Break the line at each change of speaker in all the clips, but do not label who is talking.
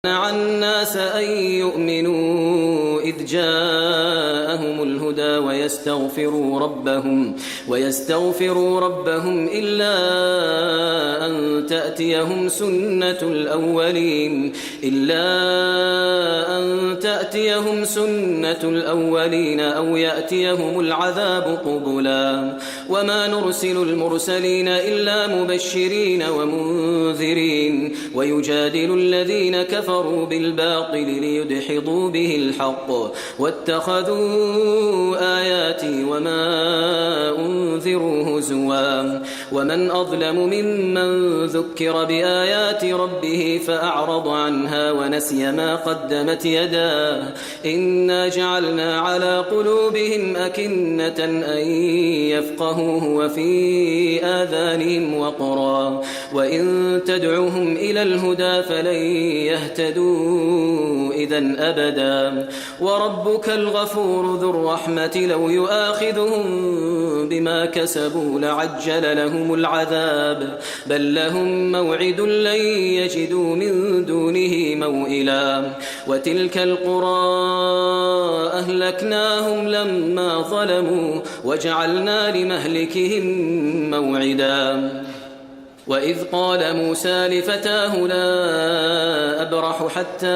منع الناس أن يؤمنوا إذ جاءهم الهدى ويستغفروا ربهم إلا أن تأتيهم سنة الأولين أو يأتيهم العذاب قبلا وما نرسل المرسلين إلا مبشرين ومنذرين ويجادل الذين كفروا بالباطل ليدحضوا به الحق واتخذوا آياتي وما أنذروا هزوا ومن أظلم ممن ذكر بآيات ربه فأعرض عنها ونسي ما قدمت يداه إنا جعلنا على قلوبهم أكنة أن يفقهوه وفي آذانهم وقرا وإن تدعوهم إلى الهدى فلن يهتدوا إذن أبدا وربك الغفور ذو الرحمة لو يؤاخذهم بما كسبوا لعجل لهم العذاب بل لهم موعد لن يجدوا من دونه موئلا وتلك القرى أهلكناهم لما ظلموا وجعلنا لمهلكهم موعدا وإذ قال موسى لفتاه لا أبرح حتى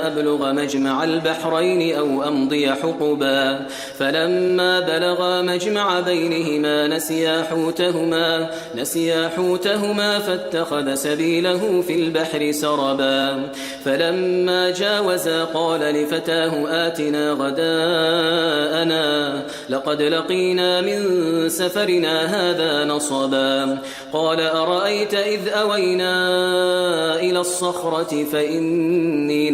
أبلغ مجمع البحرين أو أمضي حقبا فلما بلغا مجمع بينهما نسيا حوتهما فاتخذ سبيله في البحر سربا فلما جاوزا قال لفتاه آتنا غداءنا لقد لقينا من سفرنا هذا نصبا قال أرأيت إذ أوينا إلى الصخرة فإني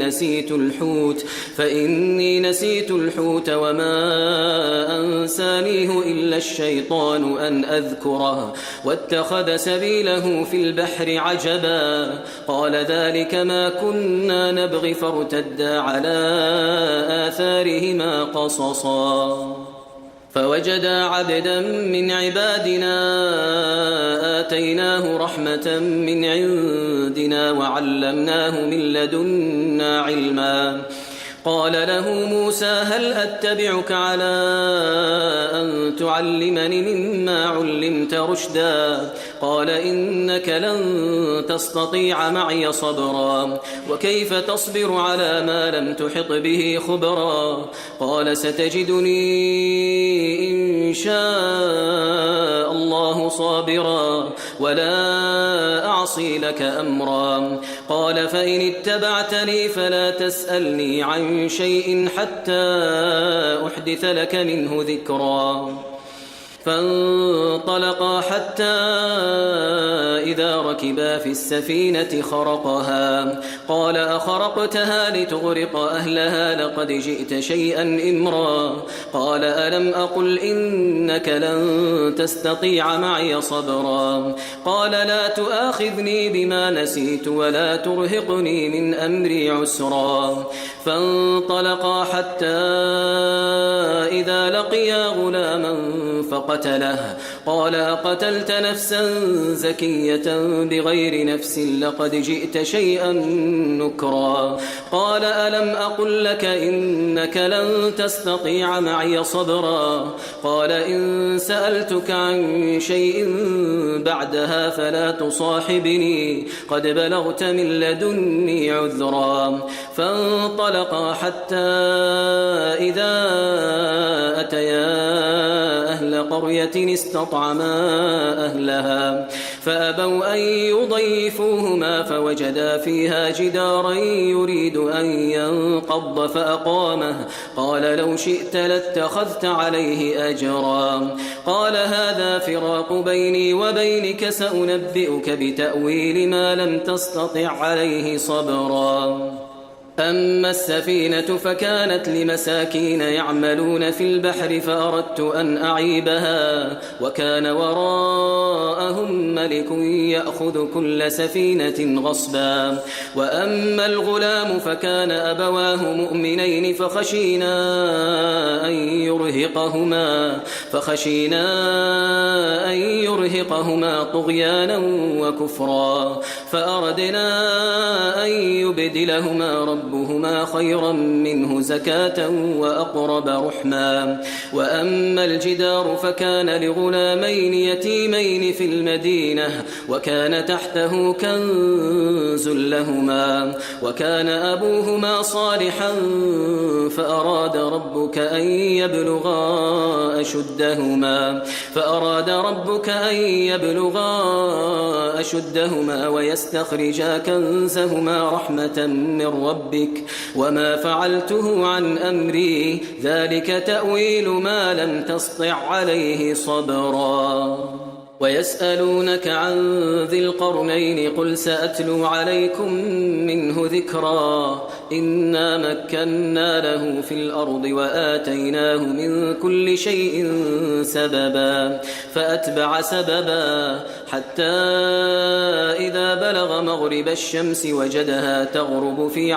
نسيت الحوت وما أنسانيه إلا الشيطان أن أذكره واتخذ سبيله في البحر عجبا قال ذلك ما كنا نبغي فارتدا على آثارهما قصصا فوجدا عبدا من عبادنا آتيناه رحمة من عندنا وعلمناه من لدنا علما قال له موسى هل أتبعك على أن تعلمني مما علمت رشدا قال إنك لن تستطيع معي صبرا وكيف تصبر على ما لم تحط به خبرا قال ستجدني إن شاء الله صابرا ولا أعصي لك أمرا قال فإن اتبعتني فلا تسألني عن شيء حتى أحدث لك منه ذكرا فانطلقا حتى إذا ركبا في السفينة خرقها قال أخرقتها لتغرق أهلها لقد جئت شيئا إمرا قال ألم أقل إنك لن تستطيع معي صبرا قال لا تؤاخذني بما نسيت ولا ترهقني من أمري عسرا فانطلقا حتى إذا لقيا غلاما فقتله قال أقتلت نفسا زكية بغير نفس لقد جئت شيئا نكرا قال ألم أقل لك إنك لن تستطيع معي صبرا قال إن سألتك عن شيء بعدها فلا تصاحبني قد بلغت من لدني عذرا فانطلقا حتى إذا أتيا أهل قرية استطعما أهلها فأبوا أن يضيفوهما فوجدا فيها جدارا يريد أن ينقض فأقامه قال لو شئت لاتخذت عليه أجرا قال هذا فراق بيني وبينك سأنبئك بتأويل ما لم تستطع عليه صبرا أما السفينة فكانت لمساكين يعملون في البحر فأردت أن أعيبها وكان وراءهم ملك يأخذ كل سفينة غصبا. وأما الغلام فكان أبواه مؤمنين فخشينا أن يرهقهما طغيانا وكفرا فأردنا أن يبدلهما ربهما خيرا منه زكاة وأقرب رحما. وأما الجدار فكان لغلامين يتيمين في المدينة وكان تحته كنز لهما وكان أبوهما صالحا فأراد ربك أن يبلغا أشدهما ويستخرجا كنزهما رحمة من ربك وما فعلته عن أمري ذلك تأويل ما لم تسطع عليه صبرا. ويسألونك عن ذي القرنين قل سأتلو عليكم منه ذكرا إنا مكنا له في الأرض وآتيناه من كل شيء سببا فأتبع سببا حتى إذا بلغ مغرب الشمس وجدها تغرب في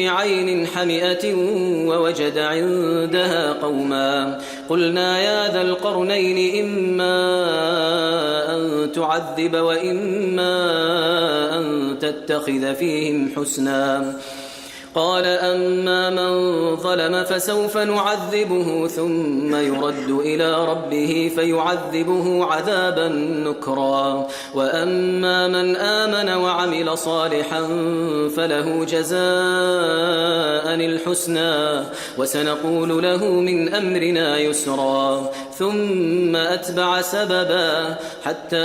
عين حمئة ووجد عندها قوما قلنا يا ذا القرنين إما أن تعذب وإما أن تتخذ فيهم حسنا قال أما من ظلم فسوف نعذبه ثم يرد إلى ربه فيعذبه عذابا نكرا وأما من آمن وعمل صالحا فله جزاء الحسنى وسنقول له من أمرنا يسرا ثم أتبع سببا حتى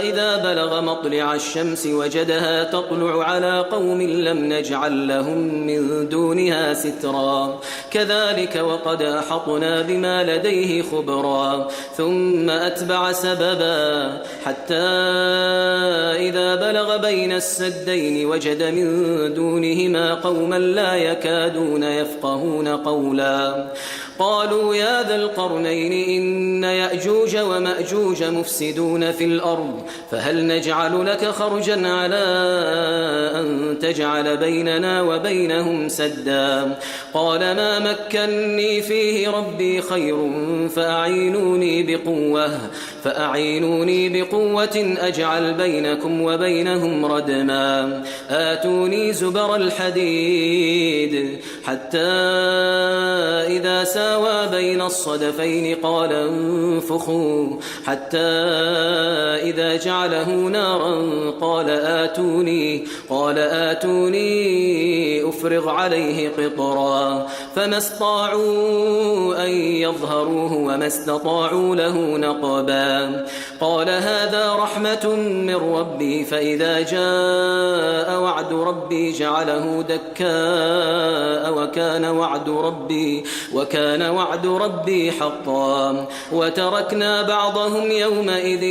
إذا بلغ مطلع الشمس وجدها تطلع على قوم لم نجعل لهم من دونها سترا كذلك وقد أحطنا بما لديه خبرا ثم أتبع سببا حتى إذا بلغ بين السدين وجد من دونهما قوما لا يكادون يفقهون قولا قالوا يا ذا القرنين إن يأجوج ومأجوج مفسدون في الأرض فهل نجعل لك خرجا على أن تجعل بيننا وبينهم سدا قال ما مكني فيه ربي خير فأعينوني بقوة أجعل بينكم وبينهم ردما آتوني زبر الحديد حتى إذا ساوى بين الصدفين قال انفخوا حتى إذا جعله نارا قال آتوني أفرغ عليه قطرا فما استطاعوا أن يظهروه وما استطاعوا له نقبا قال هذا رحمة من ربي فإذا جاء وعد ربي جعله دكاء وكان وعد ربي حقا وتركنا بعضهم يومئذ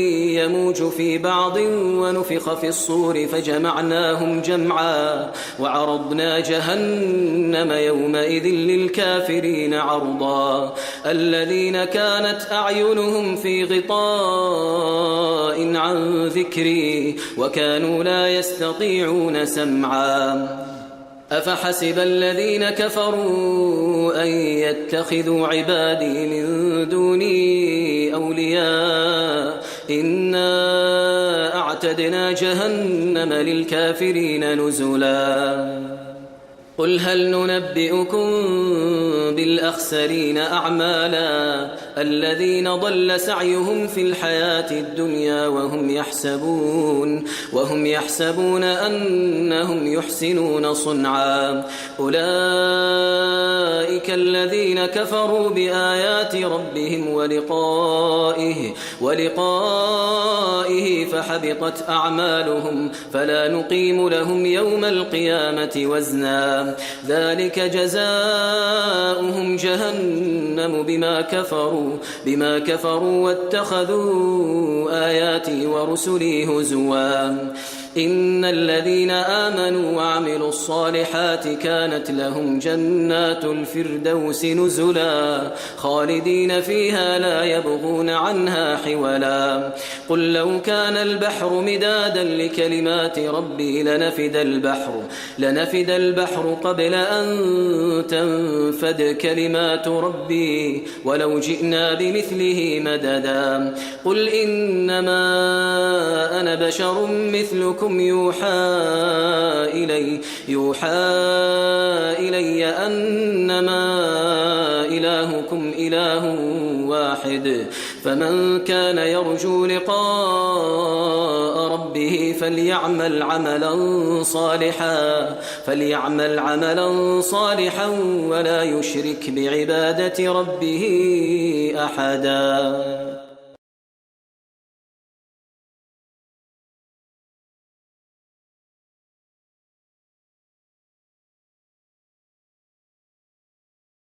يموج في بعض ونفخ في الصور فجمعناهم جمعا وعرضنا جهنم يومئذ للكافرين عرضا الذين كانت أعينهم في غطاء عن ذكري وكانوا لا يستطيعون سمعا أفحسب الذين كفروا أن يتخذوا عبادي من دوني أولياء إنا أعتدنا جهنم للكافرين نزلا قل هل ننبئكم بالأخسرين أعمالا الذين ضل سعيهم في الحياة الدنيا وهم يحسبون أنهم يحسنون صنعا أولئك الذين كفروا بآيات ربهم ولقائه فحبطت أعمالهم فلا نقيم لهم يوم القيامة وزنا ذلك جزاؤهم جهنم بما كفروا واتخذوا آياتي ورسلي هزوا إن الذين آمنوا وعملوا الصالحات كانت لهم جنات الفردوس نزلا خالدين فيها لا يبغون عنها حولا قل لو كان البحر مدادا لكلمات ربي لنفد البحر قبل أن تنفد كلمات ربي ولو جئنا بمثله مددا قل إنما أنا بشر مثلكم يوحى إلي أنما إلهكم إله واحد فمن كان يرجو لقاء ربه فليعمل عملا صالحا ولا يشرك بعبادة ربه أحدا.